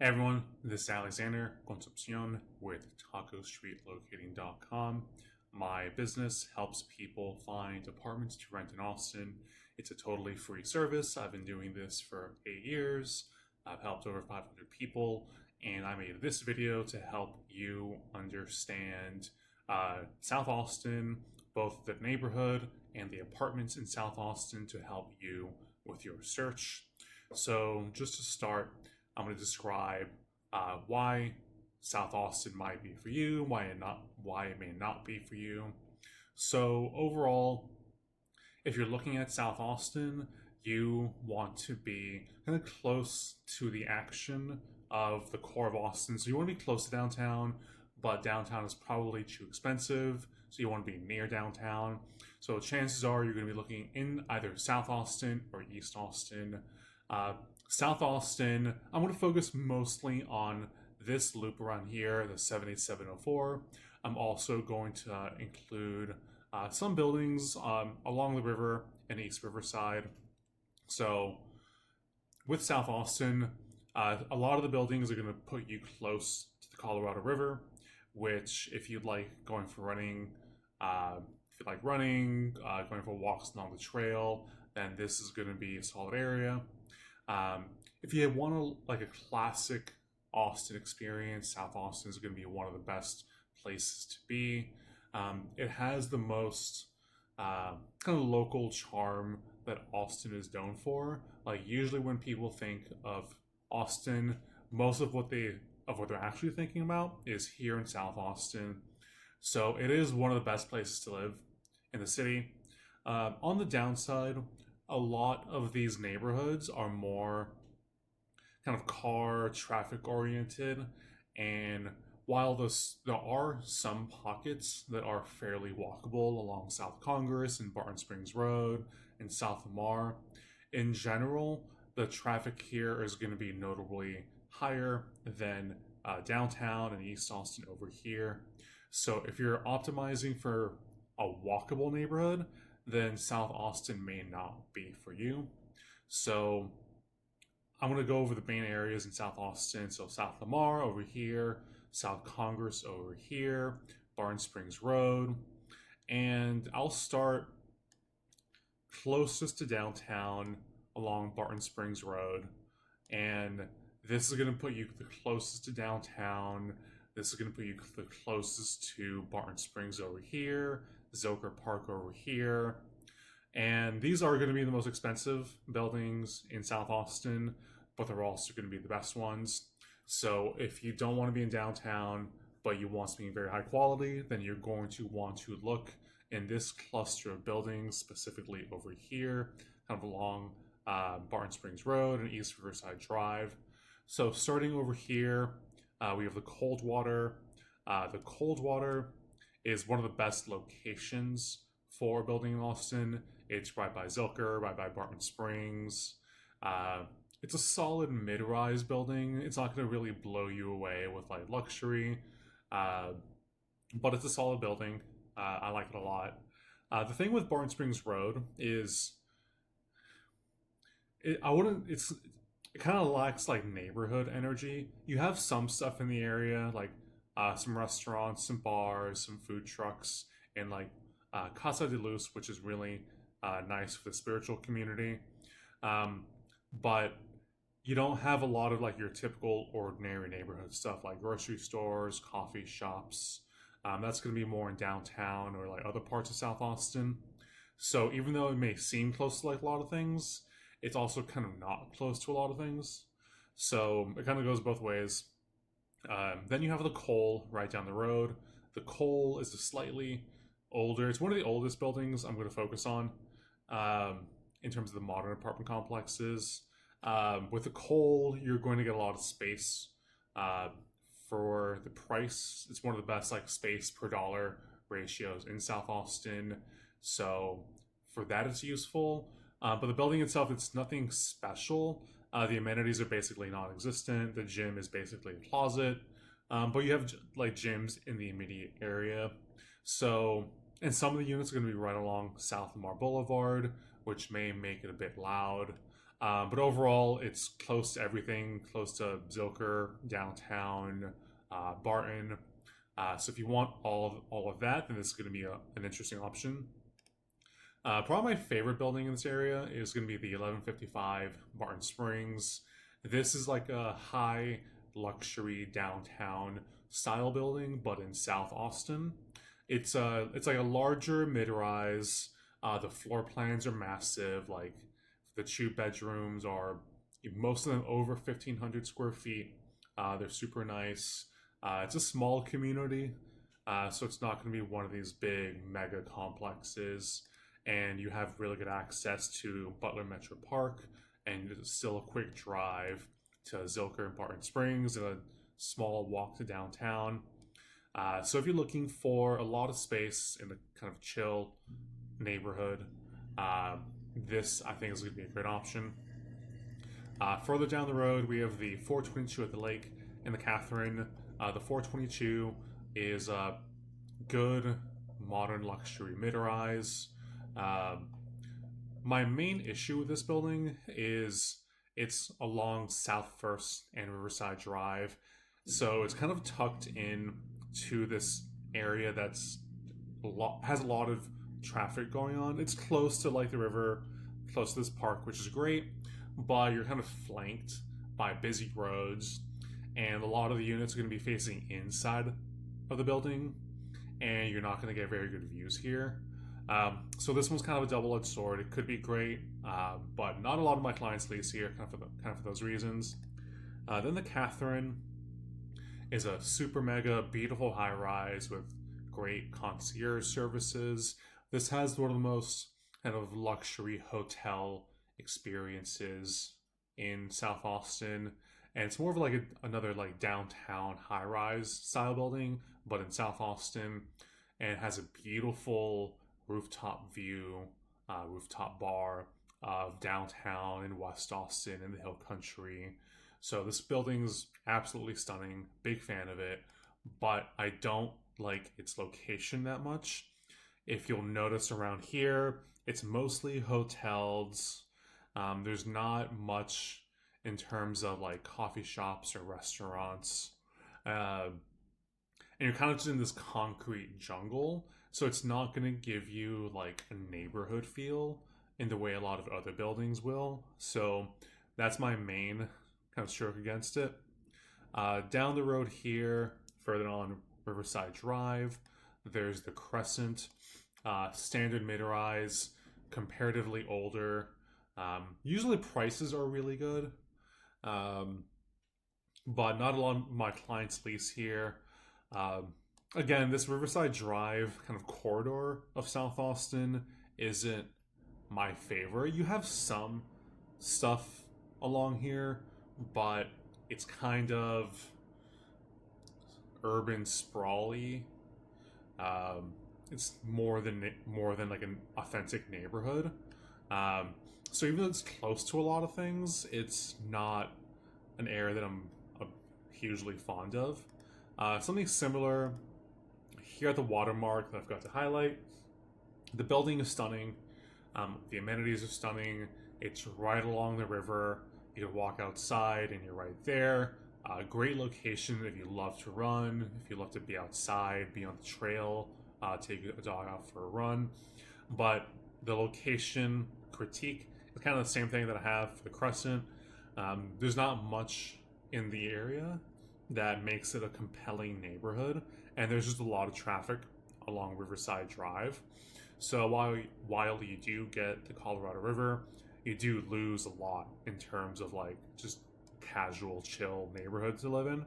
Hey everyone, this is Alexander Concepcion with TacoStreetLocating.com. My business helps people find apartments to rent in Austin. It's a totally free service. I've been doing this for 8 years. I've helped over 500 people, and I made this video to help you understand South Austin, both the neighborhood and the apartments in South Austin, to help you with your search. So, just to start, I'm going to describe why South Austin might be for you, why it may not be for you. So overall, if you're looking at South Austin, you want to be kind of close to the action of the core of Austin. So you want to be close to downtown, but downtown is probably too expensive. So you want to be near downtown. So chances are you're going to be looking in either South Austin or East Austin. South Austin, I'm going to focus mostly on this loop around here, the 78704. I'm also going to include some buildings along the river and East Riverside. So with South Austin, a lot of the buildings are going to put you close to the Colorado River, which if you'd like going for running, if you like running, going for walks along the trail, then this is going to be a solid area. If you want like a classic Austin experience, South Austin is going to be one of the best places to be. It has the most kind of local charm that Austin is known for. Like usually when people think of Austin, most of what they're actually thinking about is here in South Austin. So it is one of the best places to live in the city. On the downside, a lot of these neighborhoods are more kind of car traffic oriented, and while there are some pockets that are fairly walkable along South Congress and Barton Springs Road and South Lamar, in general the traffic here is going to be notably higher than downtown and East Austin over here. So if you're optimizing for a walkable neighborhood, then South Austin may not be for you. So I'm going to go over the main areas in South Austin. So South Lamar over here, South Congress over here, Barton Springs Road. And I'll start closest to downtown along Barton Springs Road. And this is going to put you the closest to downtown. This is going to put you the closest to Barton Springs over here, Zilker Park over here. And these are going to be the most expensive buildings in South Austin, but they're also going to be the best ones. So if you don't want to be in downtown, but you want something very high quality, then you're going to want to look in this cluster of buildings, specifically over here, kind of along Barton Springs Road and East Riverside Drive. So starting over here, we have the Coldwater. The Coldwater is one of the best locations for building in Austin. It's right by Zilker, right by Barton Springs. It's a solid mid-rise building. It's not going to really blow you away with like luxury, but it's a solid building. I like it a lot. The thing with Barton Springs Road is, it kind of lacks like neighborhood energy. You have some stuff in the area, like some restaurants, some bars, some food trucks, and like Casa de Luz, which is really nice for the spiritual community. But you don't have a lot of like your typical ordinary neighborhood stuff like grocery stores, coffee shops. That's going to be more in downtown or like other parts of South Austin. So even though it may seem close to like a lot of things, it's also kind of not close to a lot of things. So it kind of goes both ways. Then you have the Cole right down the road. The Cole is a slightly older. It's one of the oldest buildings I'm going to focus on in terms of the modern apartment complexes. With the Cole, you're going to get a lot of space for the price. It's one of the best like space per dollar ratios in South Austin. So for that, it's useful. But the building itself, it's nothing special. The amenities are basically non-existent. The gym is basically a closet. But you have like gyms in the immediate area. So, and some of the units are going to be right along South Lamar Boulevard, which may make it a bit loud. But overall, it's close to everything, close to Zilker, downtown, Barton. So if you want all of that, then this is going to be an interesting option. Probably my favorite building in this area is going to be the 1155 Barton Springs. This is like a high luxury downtown style building, but in South Austin. It's like a larger mid rise. The floor plans are massive. Like the two bedrooms are most of them over 1,500 square feet. They're super nice. It's a small community, so it's not going to be one of these big mega complexes. And you have really good access to Butler Metro Park, and it's still a quick drive to Zilker and Barton Springs, and a small walk to downtown. So if you're looking for a lot of space in a kind of chill neighborhood, this I think is going to be a great option. Further down the road, we have the 422 at the Lake and the Catherine. The 422 is a good modern luxury mid-rise. My main issue with this building is it's along South First and Riverside Drive, so it's kind of tucked in to this area that's has a lot of traffic going on. It's close to like the river, close to this park, which is great, but you're kind of flanked by busy roads, and a lot of the units are going to be facing inside of the building, and you're not going to get very good views here. So this one's kind of a double-edged sword. It could be great, but not a lot of my clients lease here, kind of for those reasons. Then the Catherine is a super mega beautiful high-rise with great concierge services. This has one of the most kind of luxury hotel experiences in South Austin, and it's more of like another like downtown high-rise style building, but in South Austin, and it has a beautiful rooftop view, rooftop bar of downtown in West Austin in the Hill Country. So this building's absolutely stunning. Big fan of it, but I don't like its location that much. If you'll notice around here, it's mostly hotels. There's not much in terms of like coffee shops or restaurants. And you're kind of just in this concrete jungle. So it's not going to give you like a neighborhood feel in the way a lot of other buildings will. So that's my main kind of stroke against it. Down the road here, further on Riverside Drive, there's the Crescent, standard mid-rise, comparatively older. Usually prices are really good, but not a lot of my clients lease here. Again, this Riverside Drive kind of corridor of South Austin isn't my favorite. You have some stuff along here, but it's kind of urban sprawly. It's more than like an authentic neighborhood. So even though it's close to a lot of things, it's not an area that I'm hugely fond of. Something similar here at the Watermark that I've got to highlight. The building is stunning. The amenities are stunning. It's right along the river. You can walk outside and you're right there. Great location if you love to run, if you love to be outside, be on the trail, take a dog out for a run. But the location critique is kind of the same thing that I have for the Crescent. There's not much in the area that makes it a compelling neighborhood, and there's just a lot of traffic along Riverside Drive. So while you do get the Colorado River, you do lose a lot in terms of like just casual, chill neighborhood to live in.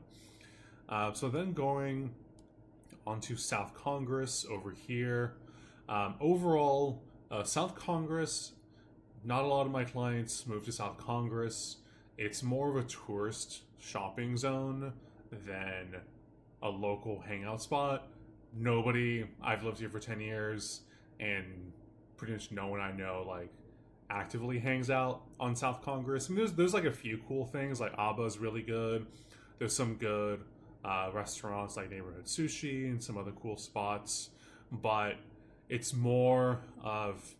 So then going onto South Congress over here. Overall, South Congress, not a lot of my clients move to South Congress. It's more of a tourist shopping zone than a local hangout spot. I've lived here for 10 years, and pretty much no one I know like actively hangs out on South Congress. I mean, there's like a few cool things, like Abba's really good. There's some good restaurants like Neighborhood Sushi and some other cool spots, but it's more of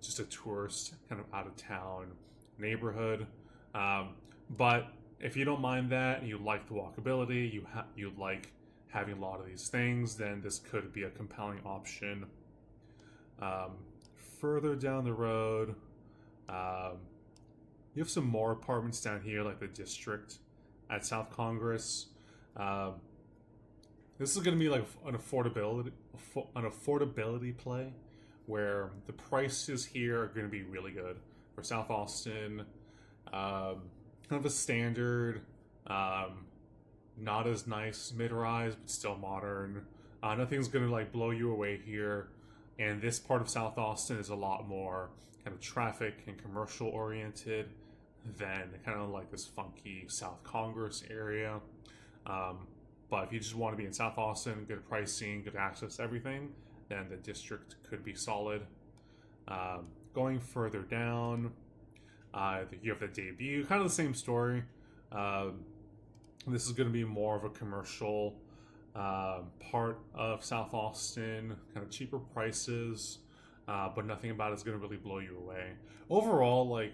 just a tourist kind of out of town neighborhood. Um, but if you don't mind that, you like the walkability, you like having a lot of these things, then this could be a compelling option. Um, Further down the road, um, you have some more apartments down here, like the district at South Congress. Um, this is going to be like an affordability play, where the prices here are going to be really good for South Austin. Kind of a standard, um, not as nice mid-rise, but still modern. Nothing's going to like blow you away here, and this part of South Austin is a lot more kind of traffic and commercial oriented than kind of like this funky South Congress area. Um, but if you just want to be in South Austin, good pricing, good access to everything, then the district could be solid. Going further down, you have the Debut, kind of the same story. Um, this is going to be more of a commercial part of South Austin, kind of cheaper prices, but nothing about it is going to really blow you away. Overall, like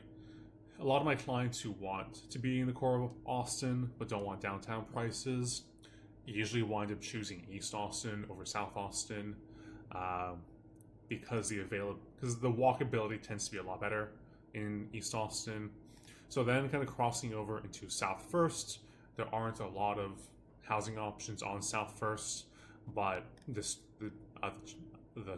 a lot of my clients who want to be in the core of Austin but don't want downtown prices usually wind up choosing East Austin over South Austin, um, because the walkability tends to be a lot better in East Austin. So then, kind of crossing over into South First, there aren't a lot of housing options on South First, but the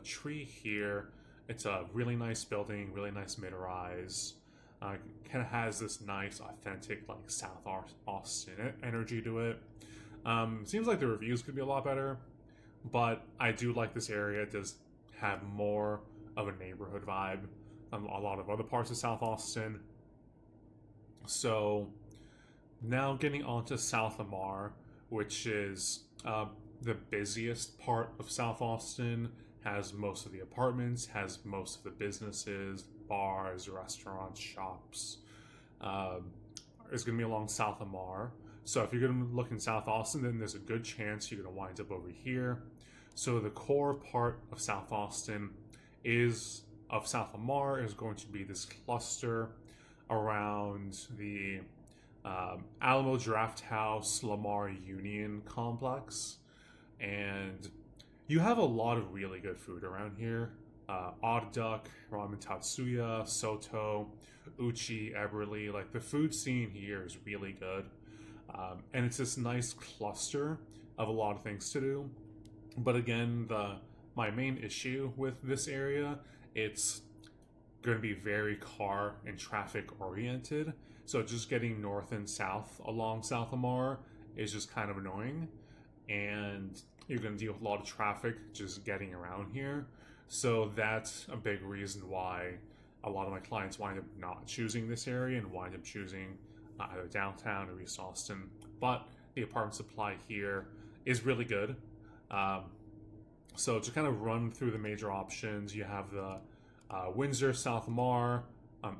tree here, it's a really nice building, really nice mid-rise. Kind of has this nice, authentic, like South Austin energy to it. Seems like the reviews could be a lot better, but I do like this area. It does have more of a neighborhood vibe than a lot of other parts of South Austin. So now getting onto South Lamar, which is the busiest part of South Austin, has most of the apartments, has most of the businesses, bars, restaurants, shops. Is going to be along South Lamar. So if you're going to look in South Austin, then there's a good chance you're going to wind up over here. So the core part of South Austin of South Lamar is going to be this cluster around the Alamo Drafthouse Lamar Union complex. And you have a lot of really good food around here. Odd Duck, Ramen Tatsuya, Soto, Uchi, Eberly. Like the food scene here is really good. And it's this nice cluster of a lot of things to do. But again, my main issue with this area, it's going to be very car and traffic oriented. So just getting north and south along South Lamar is just kind of annoying. And you're going to deal with a lot of traffic just getting around here. So that's a big reason why a lot of my clients wind up not choosing this area and wind up choosing either downtown or East Austin. But the apartment supply here is really good. So to kind of run through the major options, you have the Windsor South Lamar.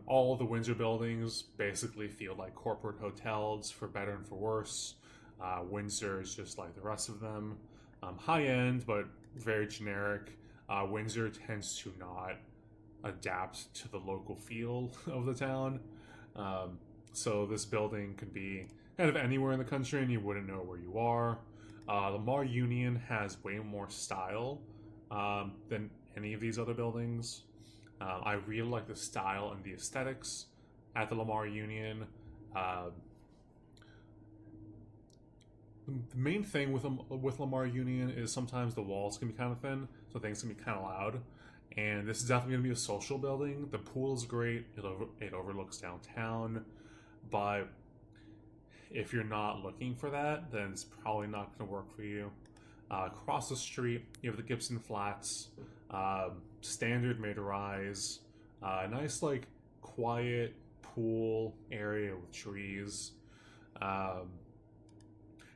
All the Windsor buildings basically feel like corporate hotels, for better and for worse. Windsor is just like the rest of them. High end, but very generic. Windsor tends to not adapt to the local feel of the town. So this building could be kind of anywhere in the country and you wouldn't know where you are. Lamar Union has way more style than any of these other buildings. I really like the style and the aesthetics at the Lamar Union. The main thing with Lamar Union is sometimes the walls can be kind of thin, so things can be kind of loud. And this is definitely going to be a social building. The pool is great. It overlooks downtown. But if you're not looking for that, then it's probably not going to work for you. Across the street, you have the Gibson Flats, standard mid-rise, nice like quiet pool area with trees.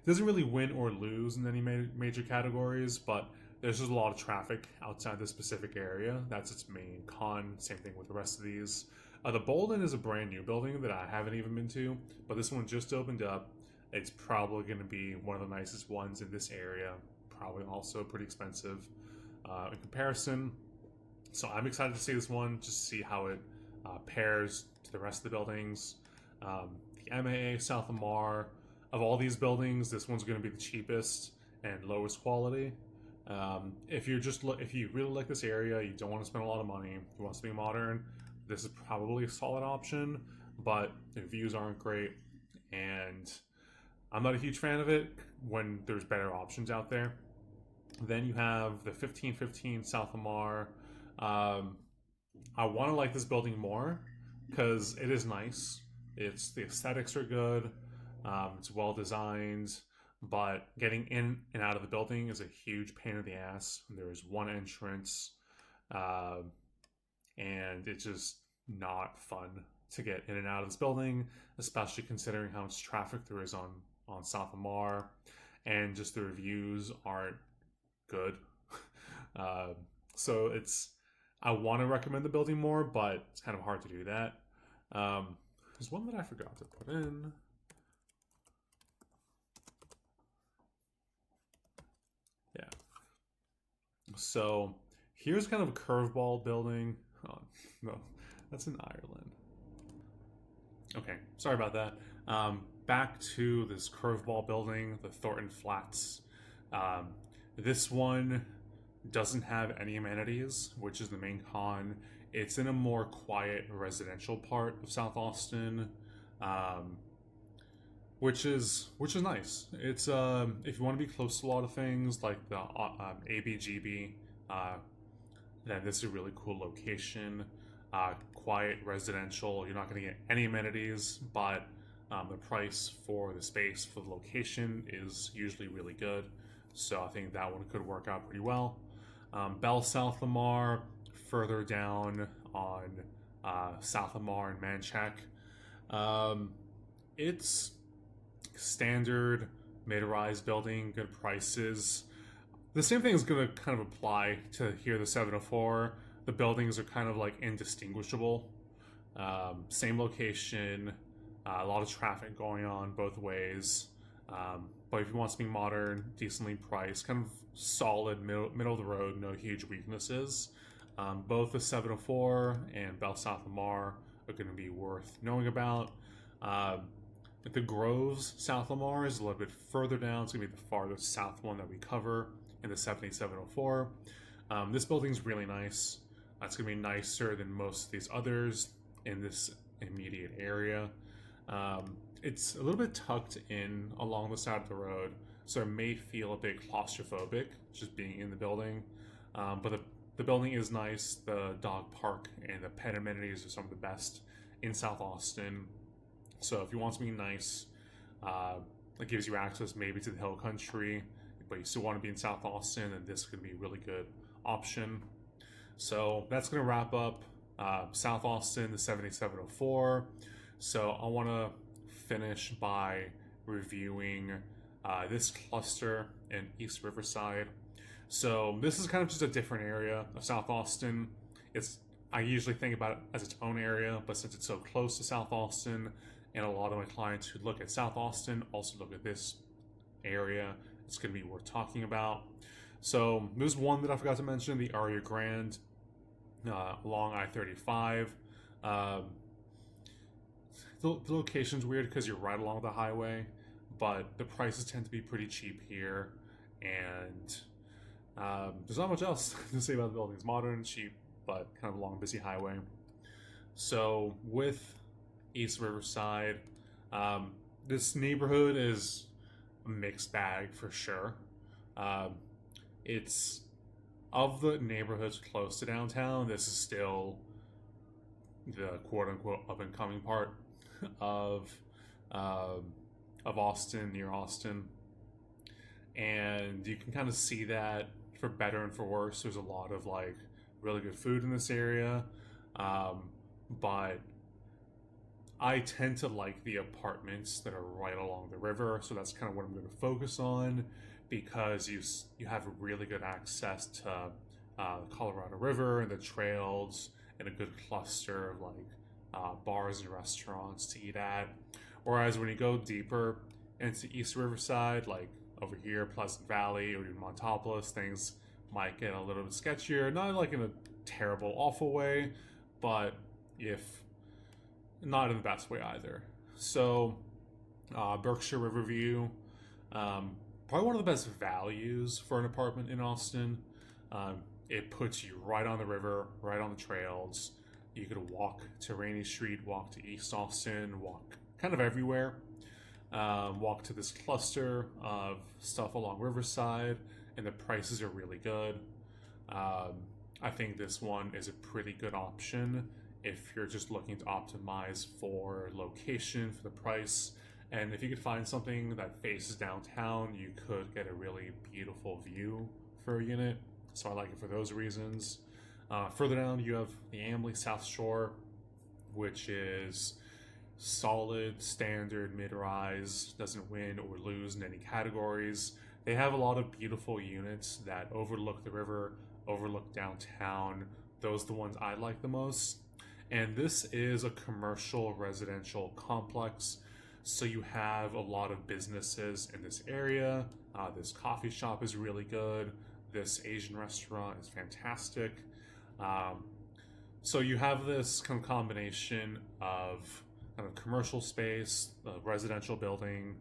Doesn't really win or lose in any major categories, but there's just a lot of traffic outside the specific area. That's its main con. Same thing with the rest of these. The Bolden is a brand new building that I haven't even been to, but this one just opened up. It's probably going to be one of the nicest ones in this area. Probably also pretty expensive in comparison. So I'm excited to see this one, just to see how it pairs to the rest of the buildings. The MAA South Lamar, of all these buildings, this one's going to be the cheapest and lowest quality. If you really like this area, you don't want to spend a lot of money, you want to be modern, this is probably a solid option. But the views aren't great, and I'm not a huge fan of it when there's better options out there. Then you have the 1515 South Lamar. I want to like this building more because it is nice. The aesthetics are good. It's well designed, but getting in and out of the building is a huge pain in the ass. There is one entrance, and it's just not fun to get in and out of this building, especially considering how much traffic there is on South Lamar, and just the reviews aren't good. So I want to recommend the building more, but it's kind of hard to do that. There's one that I forgot to put in. Yeah. So here's kind of a curveball building. Oh, no, that's in Ireland. Okay, sorry about that. Back to this curveball building, the Thornton Flats. This one doesn't have any amenities, which is the main con. It's in a more quiet residential part of South Austin, which is nice. It's if you want to be close to a lot of things like the ABGB, then this is a really cool location. Quiet residential. You're not going to get any amenities, but the price for the space for the location is usually really good. So I think that one could work out pretty well. Bell South Lamar, further down on South Lamar and Manchac. It's standard mid-rise building, good prices. The same thing is going to kind of apply to here, the 704. The buildings are kind of like indistinguishable. Same location, a lot of traffic going on both ways. But if you want something modern, decently priced, kind of solid, middle of the road, no huge weaknesses, both the 704 and Bell South Lamar are going to be worth knowing about. The Groves South Lamar is a little bit further down. It's going to be the farthest south one that we cover in the 7704. This building's really nice. It's going to be nicer than most of these others in this immediate area. It's a little bit tucked in along the side of the road, so it may feel a bit claustrophobic just being in the building. But the building is nice. The dog park and the pet amenities are some of the best in South Austin. So if you want something nice, that gives you access maybe to the hill country, but you still want to be in South Austin, then this could be a really good option. So that's going to wrap up South Austin, the 7704. So I want to finish by reviewing this cluster in East Riverside. So this is kind of just a different area of South Austin. I usually think about it as its own area, but since it's so close to South Austin, and a lot of my clients who look at South Austin also look at this area, it's going to be worth talking about. So there's one that I forgot to mention, the Aria Grande along I-35. The location's weird because you're right along the highway, but the prices tend to be pretty cheap here, and there's not much else to say about the building. It's modern, cheap, but kind of along a busy highway. So with East Riverside, this neighborhood is a mixed bag for sure. It's of the neighborhoods close to downtown, this is still the quote-unquote up-and-coming part of Austin, near Austin, and you can kind of see that for better and for worse. There's a lot of like really good food in this area, but I tend to like the apartments that are right along the river, so that's kind of what I'm going to focus on, because you have really good access to the Colorado River and the trails, and a good cluster of like bars and restaurants to eat at. Whereas when you go deeper into East Riverside, like over here, Pleasant Valley or even Montopolis, things might get a little bit sketchier. Not like in a terrible, awful way, but if not in the best way either. So, Berkshire Riverview, probably one of the best values for an apartment in Austin. It puts you right on the river, right on the trails. You could walk to Rainy Street, walk to East Austin, walk kind of everywhere. Walk to this cluster of stuff along Riverside, and the prices are really good. I think this one is a pretty good option if you're just looking to optimize for location, for the price. And if you could find something that faces downtown, you could get a really beautiful view for a unit. So I like it for those reasons. Further down, you have the Ambly South Shore, which is solid, standard, mid-rise, doesn't win or lose in any categories. They have a lot of beautiful units that overlook the river, overlook downtown. Those are the ones I like the most. And this is a commercial residential complex, so you have a lot of businesses in this area. This coffee shop is really good. This Asian restaurant is fantastic. So you have this kind of combination of kind of commercial space, the residential building,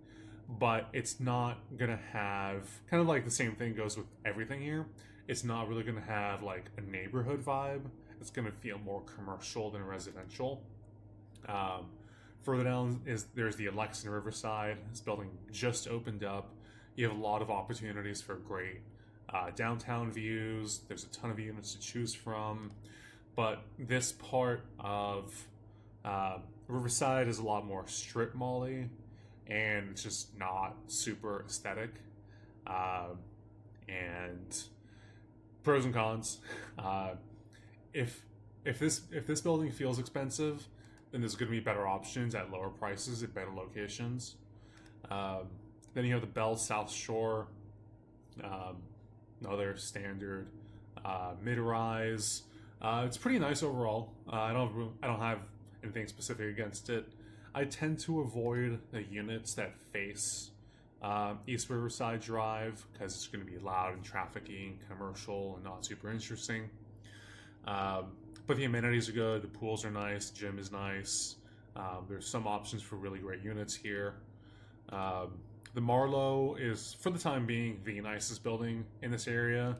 but it's not gonna have, kind of like the same thing goes with everything here. It's not really gonna have like a neighborhood vibe. It's gonna feel more commercial than residential. Further down there's the Alexa in Riverside. This building just opened up. You have a lot of opportunities for great downtown views. There's a ton of units to choose from, but this part of Riverside is a lot more strip mall-y, and it's just not super aesthetic. And pros and cons. If this building feels expensive, then there's going to be better options at lower prices at better locations. Then you have the Bell South Shore, another standard mid-rise. It's pretty nice overall. I don't have anything specific against it. I tend to avoid the units that face East Riverside Drive because it's going to be loud and trafficy and commercial and not super interesting. But the amenities are good. The pools are nice. The gym is nice. There's some options for really great units here. The Marlowe is, for the time being, the nicest building in this area.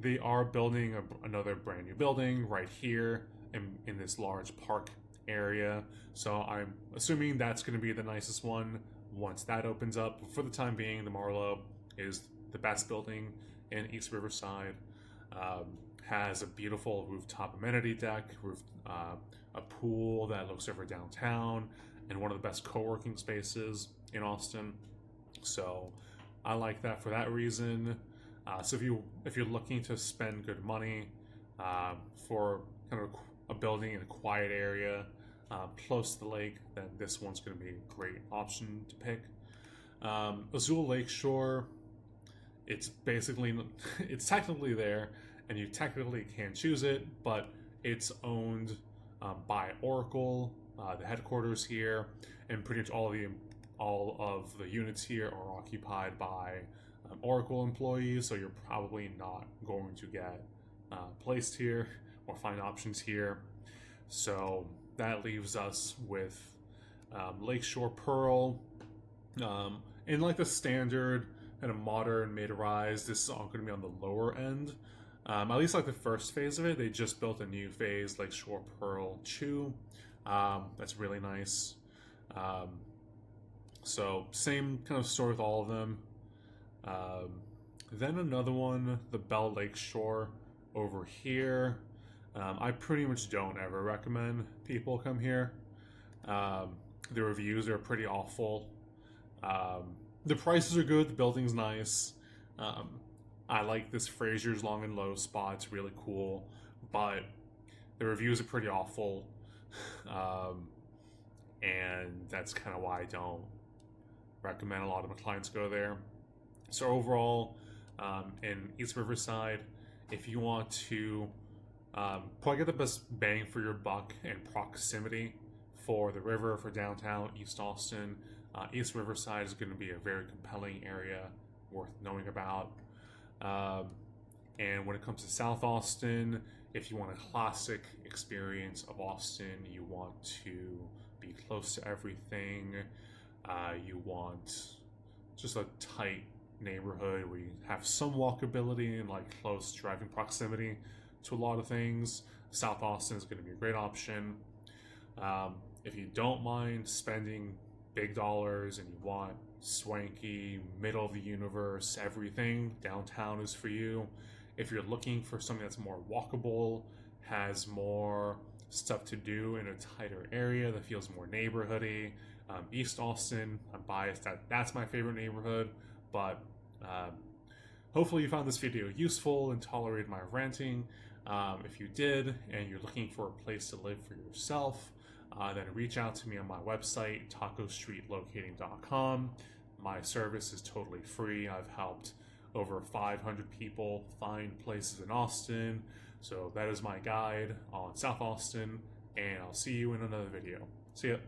They are building another brand new building right here in this large park area. So I'm assuming that's going to be the nicest one once that opens up. But for the time being, the Marlowe is the best building in East Riverside. Has a beautiful rooftop amenity deck, a pool that looks over downtown, and one of the best co-working spaces in Austin. So I like that for that reason. So if you're looking to spend good money for kind of a building in a quiet area close to the lake, then this one's going to be a great option to pick. Azul Lakeshore, it's technically there, and you technically can choose it, but it's owned by Oracle, the headquarters here, and pretty much all of the units here are occupied by Oracle employees, so you're probably not going to get placed here or find options here. So that leaves us with Lakeshore Pearl. In like the standard kind of modern mid-rise, this is all going to be on the lower end. At least like the first phase of it, they just built a new phase, Lakeshore Pearl 2. That's really nice. So same kind of story with all of them. Then another one, the Bell Lakeshore over here. I pretty much don't ever recommend people come here. The reviews are pretty awful. The prices are good. The building's nice. I like this Fraser's Long and Low spot. It's really cool, but the reviews are pretty awful. And that's kind of why I don't recommend a lot of my clients go there. So overall, in East Riverside, if you want to probably get the best bang for your buck and proximity for the river, for downtown East Austin, East Riverside is going to be a very compelling area worth knowing about. And when it comes to South Austin, If you want a classic experience of Austin, you want to be close to everything, you want just a tight neighborhood where you have some walkability and like close driving proximity to a lot of things, South Austin is going to be a great option. If you don't mind spending big dollars and you want swanky, middle of the universe, everything, downtown is for you. If you're looking for something that's more walkable, has more stuff to do in a tighter area that feels more neighborhoody, East Austin, I'm biased that that's my favorite neighborhood, but hopefully you found this video useful and tolerated my ranting. If you did and you're looking for a place to live for yourself, then reach out to me on my website, tacostreetlocating.com. My service is totally free. I've helped over 500 people find places in Austin. So that is my guide on South Austin, and I'll see you in another video. See ya.